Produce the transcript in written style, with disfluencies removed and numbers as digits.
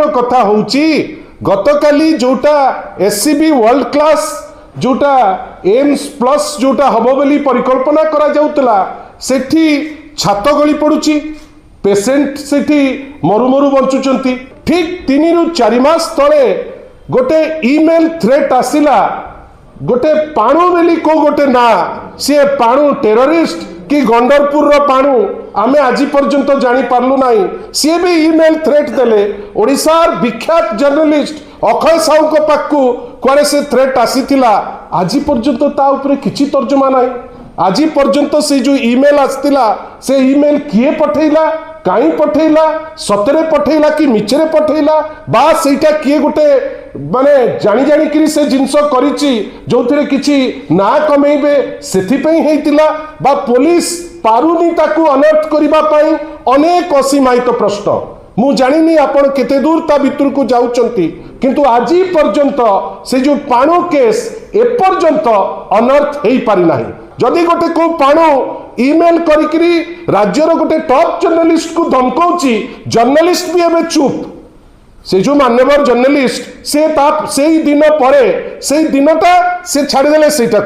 कथा होउची गतकाली जोटा एससीबी वर्ल्ड क्लास जोटा एम्स प्लस जोटा हबो बोली परिकल्पना करा जाउतला सेठी छात गली पड़ुची पेशेंट सेठी मरु मरु बंचुचंती। ठीक 3 रु 4 मास तले गोटे ईमेल थ्रेट आसिला गोटे पाणु बेली को गोटे ना सी पाणु टेररिस्ट कि गंडरपुर रो पाणु आमे आज पर्यंत जानी पारलु नाही। सी भी ईमेल थ्रेट देले ओडिशार विख्यात जर्नलिस्ट अक्षय साहू को पाखु कुआरे से थ्रेट आसीथिला आज पर्यंत ता ऊपर किछि तर्जुमा नाही। आज पर्यंत से जो ईमेल आस्तिला से ईमेल किए पठेला काई पठेला सतरे पठेला कि मिछरे पठेला बा सेटा किए गोटे माने जानी जानी कि से जिनस करिछि जोथिरे किछि ना कमेइबे सेथि पई हेतिला बा पुलिस पारुनी ताकू अलर्ट करिबा पई अनेक असीमायित प्रश्न मु जानिनी आपण केते दूर ता भितर को जाउचंती किंतु आज पर्यंत से जो पाणु केस ए पर्यंत अनर्थ हेई पारि नाही। जदि गोटे को पाणु ईमेल करिकरी राज्यर गोटे टॉप जर्नलिस्ट को धमकाउची जर्नलिस्ट भी एबे चुप से जो मान्यवर जर्नलिस्ट से दिन पर से दिनटा से छाड़ी देले सेटा